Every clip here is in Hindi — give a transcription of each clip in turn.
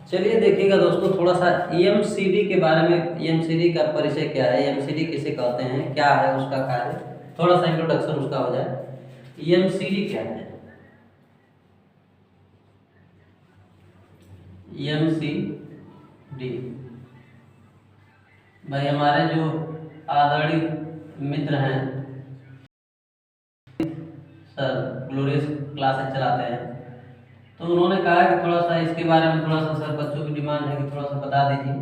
चलिए देखिएगा दोस्तों, थोड़ा सा ईएमसीडी के बारे में। ईएमसीडी का परिचय क्या है, ईएमसीडी किसे कहते हैं, क्या है उसका कार्य, थोड़ा सा इंट्रोडक्शन उसका हो जाए। ईएमसीडी क्या है? ईएमसीडी भाई हमारे जो आदरणीय मित्र हैं सर, ग्लोरियस क्लासेस चलाते हैं, तो उन्होंने कहा कि थोड़ा सा इसके बारे में, थोड़ा सा सर बच्चों की डिमांड है कि थोड़ा सा बता दीजिए।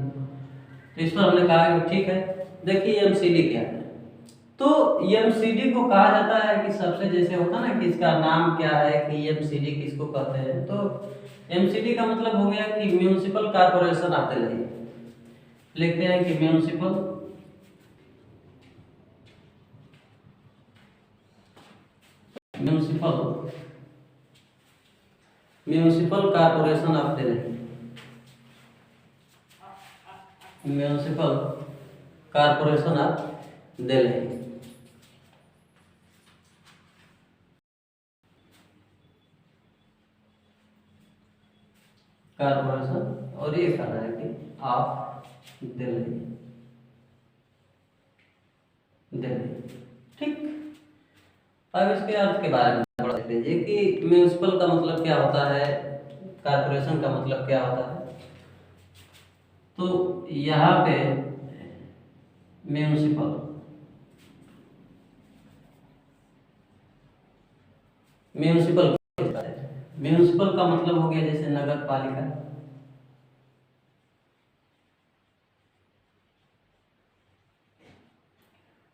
तो इस पर हमने कहा कि ठीक है। देखिए ईएमसीडी क्या है। तो ईएमसीडी को कहा जाता है कि सबसे, जैसे होता है ना कि इसका नाम क्या है कि ईएमसीडी किसको कहते हैं, तो एमसीडी का मतलब हो गया कि म्यूनिसिपल कॉर्पोरेशन ऑफ दिल्ली। लिखते हैं कि municipal municipal municipal corporation of Delhi. Municipal corporation of Delhi. Corporation और ये कहा है कि ऑफ दिल्ली। दिल्ली, ठीक। अब इसके अर्थ के बारे में थोड़ा देख लीजिए कि म्यूनिसिपल का मतलब क्या होता है, कॉर्पोरेशन का मतलब क्या होता है। तो यहाँ पे म्यूनिसिपल म्यूनिसिपल म्यूनिसिपल का मतलब हो गया जैसे नगर पालिका।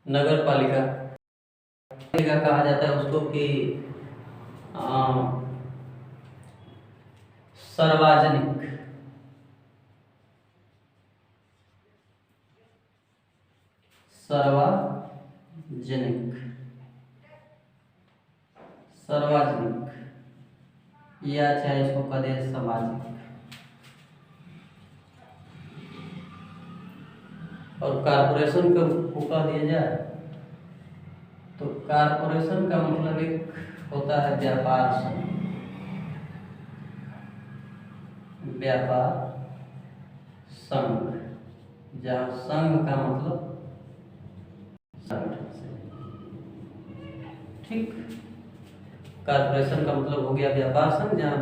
नगर पालिका कहा जाता है उसको कि सार्वजनिक सार्वजनिक सार्वजनिक या चाहे इसको कह दे सामाजिक। और कॉर्पोरेशन को कह दिया जाए तो कॉर्पोरेशन का मतलब एक होता है व्यापार संघ। व्यापार संघ, जहाँ संघ का मतलब संगठन से, ठीक। कॉर्पोरेशन का मतलब हो गया व्यापार संघ, जहाँ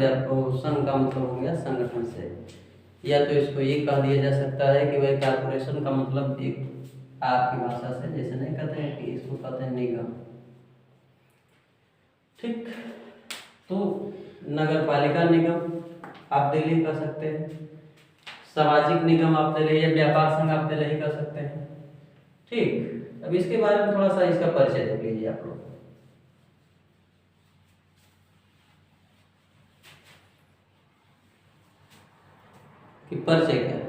संघ का मतलब हो गया संगठन से। या तो इसको ये कह दिया जा सकता है कि भाई कॉर्पोरेशन का मतलब एक आपकी भाषा से जैसे नहीं कहते हैं कि इसको कहते हैं निगम, ठीक। तो नगर पालिका निगम आप दिल्ली कर सकते हैं, सामाजिक निगम आप दिल्ली, या व्यापार संघ आप दिल्ली कर सकते हैं, ठीक। अब इसके बारे में थोड़ा सा इसका परिचय देख लीजिए आप लोग कि परिचय क्या है।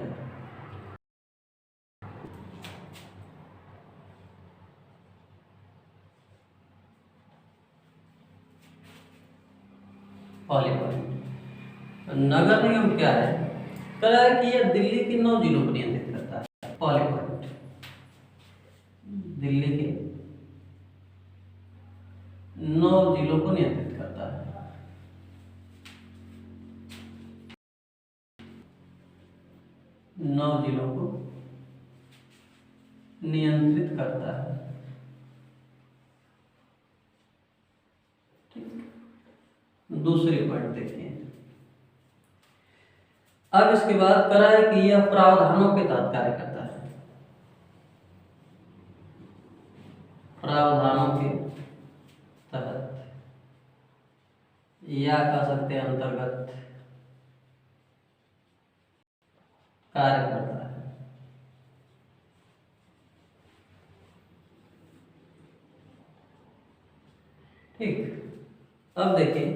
पहली पॉइंट, नगर निगम क्या है, कह रहा है कि यह दिल्ली के 9 जिलों को नियंत्रित करता है। पहली पॉइंट, दिल्ली के 9 जिलों को नियंत्रित करता है। 9 जिलों को नियंत्रित करता है, ठीक। दूसरी पॉइंट देखिए। अब इसके बाद करा है कि यह प्रावधानों के तहत कार्य करता है। प्रावधानों के तहत या कह सकते हैं अंतर्गत कार्य करता है, ठीक। अब देखिए,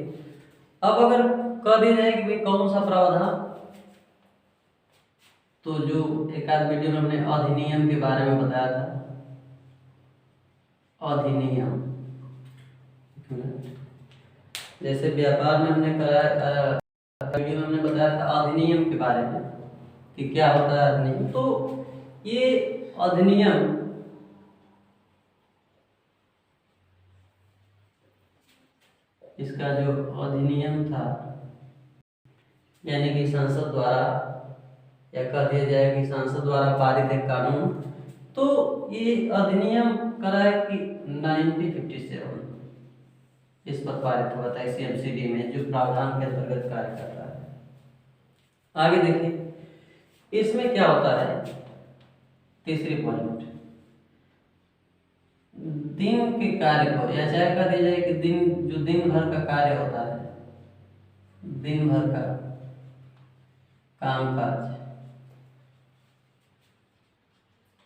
अब अगर कह दिया जाए कि भाई कौन सा प्रावधान, तो जो एक आध वीडियो में हमने अधिनियम के बारे में बताया था, अधिनियम, जैसे व्यापार में हमने कराया, वीडियो में हमने बताया था अधिनियम के बारे में कि क्या होता है अधिनियम। तो ये अधिनियम इसका जो अधिनियम था यानी कि संसद द्वारा, या कह दिया जाए कि संसद द्वारा पारित एक कानून, तो ये अधिनियम करा है कि 1957 इस पर पारित हुआ था सीएमसीडी में, जो प्रावधान के अंतर्गत कार्य कर रहा है। आगे देखिए इसमें क्या होता है, तीसरी पॉइंट, दिन के कार्य को, या चाहे कह दिया जाए कि दिन, जो दिन भर का कार्य होता है, दिन भर का कामकाज,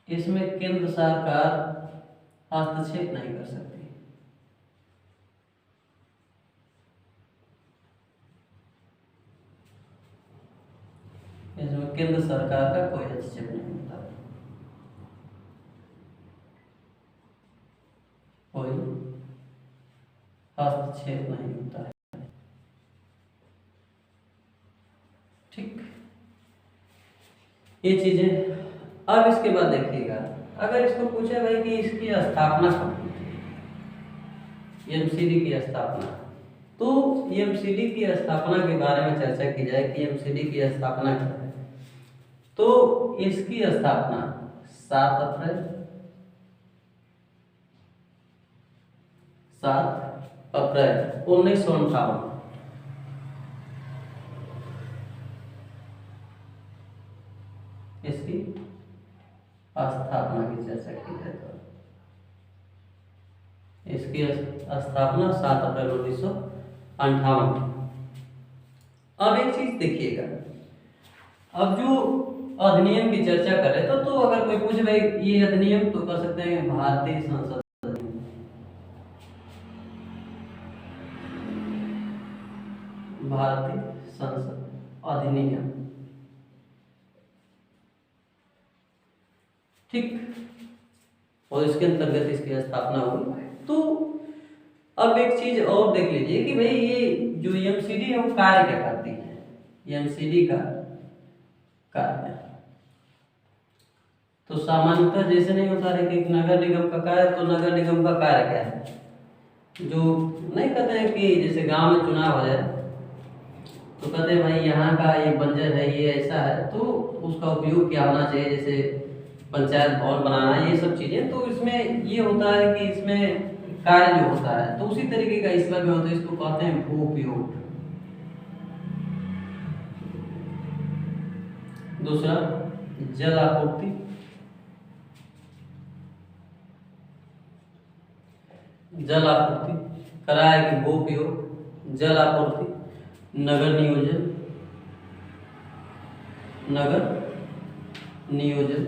इसमें केंद्र सरकार हस्तक्षेप नहीं कर सकती। इसमें केंद्र सरकार का कोई हस्तक्षेप नहीं होता, कोई हस्तक्षेप नहीं होता है। ठीक, ये चीजें। अब इसके बाद देखिएगा, अगर इसको पूछे भाई कि इसकी स्थापना कब हुई थी, एमसीडी की स्थापना, तो एमसीडी की स्थापना के बारे में चर्चा की जाए कि एमसीडी की स्थापना क्या है, तो इसकी स्थापना 7 अप्रैल 1958 इसकी स्थापना की चर्चा की जाए तो इसकी स्थापना 7 अप्रैल 1958। अब एक चीज देखिएगा, अब जो अधिनियम की चर्चा करें तो अगर कोई पूछे भाई ये अधिनियम, तो कह सकते हैं भारतीय संसद, भारतीय संसद अधिनियम। ठीक, और इसके अंतर्गत इसकी स्थापना हुई। तो अब एक चीज और देख लीजिए कि भाई ये जो एमसीडी है वो कार्य क्या करती है, एमसीडी का कार्य, तो सामान्यतः जैसे नहीं होता है कि नगर निगम का कार्य, तो नगर निगम का कार्य क्या है, जो नहीं कहते हैं कि जैसे गांव में चुनाव हो जाए तो कहते हैं भाई यहाँ का ये बंजर है, ये ऐसा है, तो उसका उपयोग क्या होना चाहिए, जैसे पंचायत भवन बनाना, ये सब चीजें। तो इसमें ये होता है कि इसमें कार्य जो होता है, तो उसी तरीके का इसमें भी होता है, इसको कहते हैं भू उपयोग। दूसरा जल आपूर्ति, जल आपूर्ति कराए कि भू उपयोग, जल आपूर्ति, नगर नियोजन, नगर नियोजन,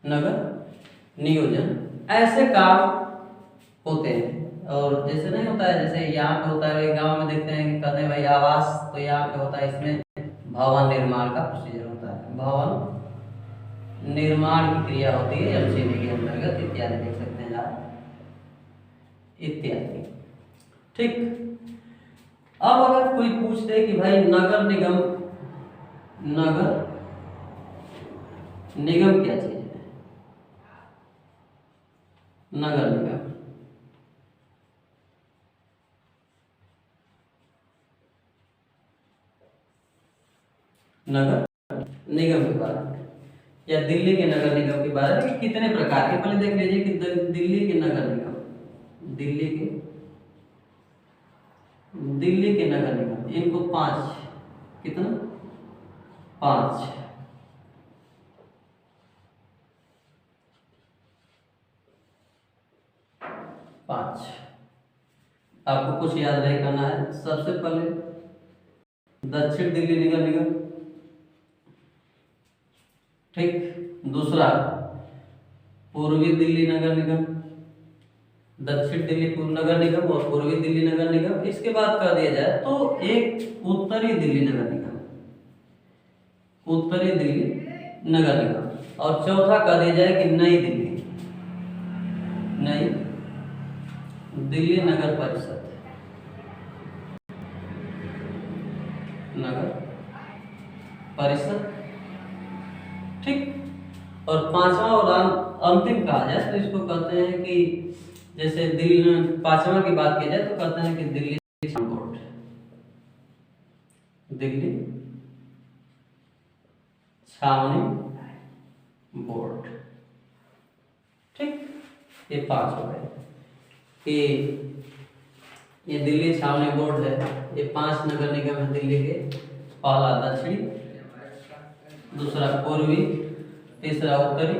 नगर नियोजन, ऐसे काम होते हैं। और जैसे नहीं होता है, जैसे यहाँ पे होता है गांव में देखते हैं कि कहते हैं भाई आवास, तो यहाँ पे होता है इसमें भवन निर्माण का प्रोसीजर होता है, भवन निर्माण की क्रिया होती है एमसीडी के अंतर्गत, इत्यादि देख सकते हैं आप, इत्यादि। ठीक, अब अगर कोई पूछ दे कि भाई नगर निगम, नगर निगम क्या चीज है, नगर निगम, नगर निगम के बारे में, या दिल्ली के नगर निगम के बारे में कितने प्रकार के, पहले देख लीजिए कि दिल्ली के नगर निगम, दिल्ली के नगर निगम, इनको 5, कितना 5, आपको कुछ याद नहीं करना है। सबसे पहले दक्षिण दिल्ली नगर निगम, ठीक, दूसरा पूर्वी दिल्ली नगर निगम, दक्षिण दिल्ली नगर निगम और पूर्वी दिल्ली नगर निगम। इसके बाद कर दिया जाए तो एक उत्तरी दिल्ली नगर निगम, उत्तरी दिल्ली नगर निगम, और चौथा कर दिया जाए कि नई दिल्ली, नई दिल्ली नगर परिषद, नगर परिषद। ठीक, और पांचवा और अंतिम कहा जाए तो इसको कहते हैं कि जैसे दिल्ली, पांचवा की बात की जाए तो कहते हैं कि दिल्ली बोर्ड, दिल्ली छावनी बोर्ड। ठीक, ये 5 हो गए कि ये दिल्ली छावनी बोर्ड है, ये 5 नगर निगम है दिल्ली के। पहला दक्षिणी, दूसरा पूर्वी, तीसरा उत्तरी,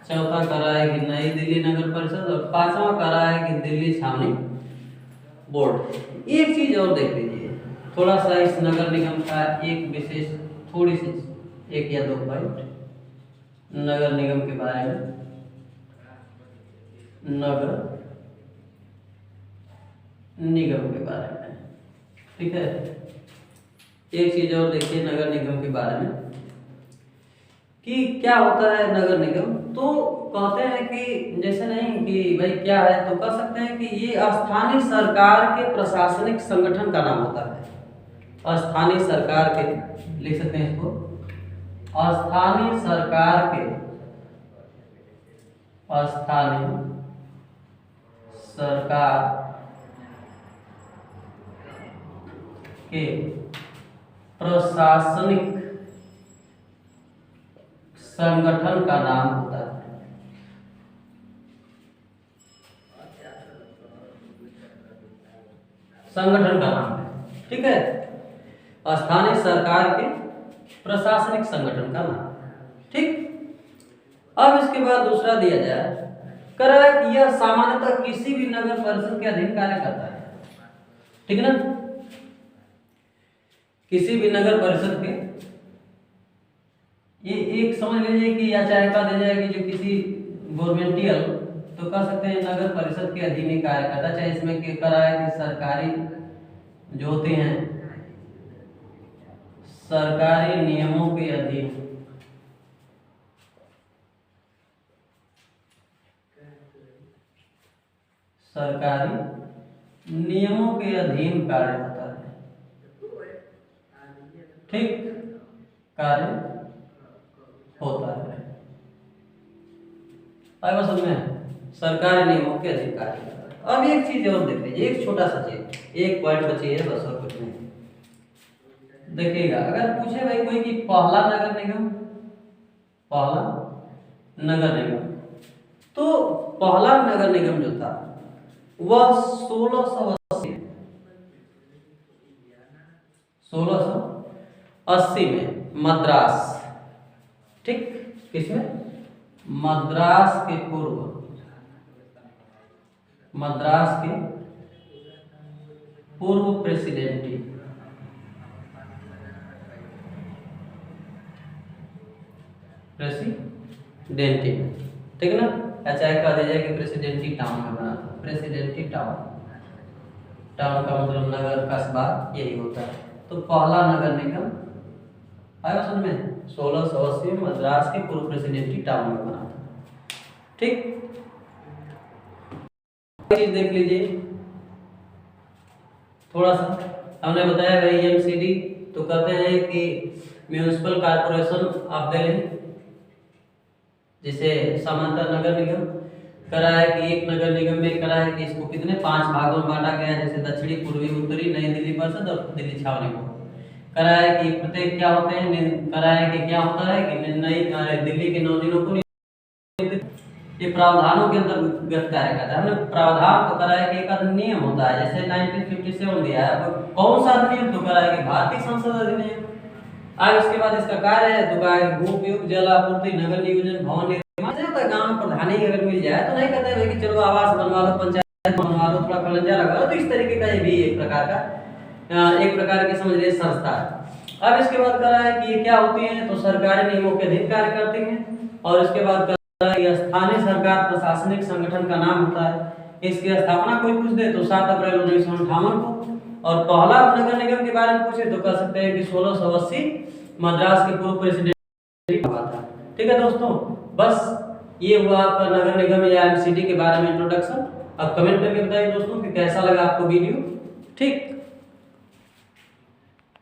चौथा कर रहा है कि नई दिल्ली नगर परिषद, और 5वां कर रहा है कि दिल्ली छावनी बोर्ड। एक चीज और देख लीजिए, थोड़ा सा इस नगर निगम का एक विशेष, थोड़ी सी 1 या 2 पॉइंट नगर निगम के बारे में। नगर निगम के बारे में, ठीक है। एक चीज और देखिए नगर निगम के बारे में कि क्या होता है नगर निगम। तो कहते हैं कि जैसे नहीं कि भाई क्या है, तो कह सकते हैं कि ये स्थानीय सरकार के प्रशासनिक संगठन का नाम होता है। स्थानीय सरकार के, लिख सकते हैं इसको, स्थानीय सरकार के, स्थानीय सरकार के प्रशासनिक संगठन का नाम होता है। संगठन का नाम है, ठीक है, स्थानीय सरकार के प्रशासनिक संगठन का नाम। ठीक, अब इसके बाद दूसरा दिया जाए, कह रहा है कि यह सामान्यतः किसी भी नगर परिषद के अधीन कार्य करता है। ठीक है ना, किसी भी नगर परिषद के, ये एक समझ लीजिए कि या चाहे कह दिया जाए कि जो किसी गवर्नमेंटियल, तो कह सकते हैं नगर परिषद के अधीन ही कार्य करता है। चाहे इसमें क्या करा है कि सरकारी जो होते हैं, सरकारी नियमों के अधीन, सरकारी नियमों के अधीन कार्य होता है। ठीक, कार्य होता है। आगे समझ में, सरकारी नियमों के अधीन कार्य होता है। अब एक चीज और देख लीजिए, एक छोटा सा चीज, एक पॉइंट बची है बस, और कुछ नहीं। देखिएगा, अगर पूछे भाई कोई कि पहला नगर निगम, पहला नगर निगम, तो पहला नगर निगम जो था वह 1680 में मद्रास, ठीक, किसमें, मद्रास के पूर्व, मद्रास के पूर्व प्रेसिडेंटी, प्रेसिडेंटी, ठीक है ना, चाहे कह दिया जाए कि प्रेसिडेंटी टाउन में बना था। प्रेसिडेंटी टाउन, टाउन का मतलब नगर, कस्बा, यही होता है। तो पहला नगर निगम आया समझ में, 1680 में मद्रास के पूर्व प्रेसिडेंटी टाउन में बना था। ठीक, चीज देख लीजिए थोड़ा सा, हमने बताया भाई एमसीडी, तो कहते हैं कि म्यूनिसिपल कॉर्पोरेशन ऑफ दिल्ली, जिसे सामान्यतः नगर निगम। करा है कि एक नगर निगम में करा है कि इसको कितने 5 भागों में बांटा गया है, जैसे दक्षिणी, पूर्वी, उत्तरी, नई दिल्ली परिषद और दिल्ली छावनी बोर्ड। करा है कि प्रत्येक क्या होते हैं, करा है कि क्या होता है कि नई दिल्ली के 9 जिलों को ये प्रावधानों के अंतर्गत कार्य करता है। हमने प्रावधान तो करा है कि एक अधिनियम होता है, जैसे 1957 दिया है, अब कौन सा अधिनियम, तो करा है कि भारतीय संसद अधिनियम। आगे उसके बाद इसका कार्य है, तो कहा भू उपयोग, जल आपूर्ति, नगर नियोजन, भवन निर्माण। गाँव में प्रधानी अगर मिल जाए तो नहीं कहते भाई कि चलो आवास बनवा लो, पंचायत बनवा लो, थोड़ा खलंजा लगा लो। तो इस तरीके का ये भी एक प्रकार की समझ लीजिए संस्था है। अब इसके बाद करा है कि ये क्या होती है, तो सरकारी नियमों के अधीन कार्य करती हैं। और इसके बाद करा है स्थानीय सरकार प्रशासनिक संगठन का नाम होता है। इसकी स्थापना कोई पूछ दे तो 7 अप्रैल 1958 को। और पहला नगर निगम के बारे में पूछे तो कह सकते हैं कि 1680 मद्रास के पूर्व प्रेसिडेंट हुआ था। ठीक है दोस्तों, बस ये हुआ आपका नगर निगम या एमसीडी के बारे में इंट्रोडक्शन। अब कमेंट करके बताइए दोस्तों कि कैसा लगा आपको वीडियो। ठीक।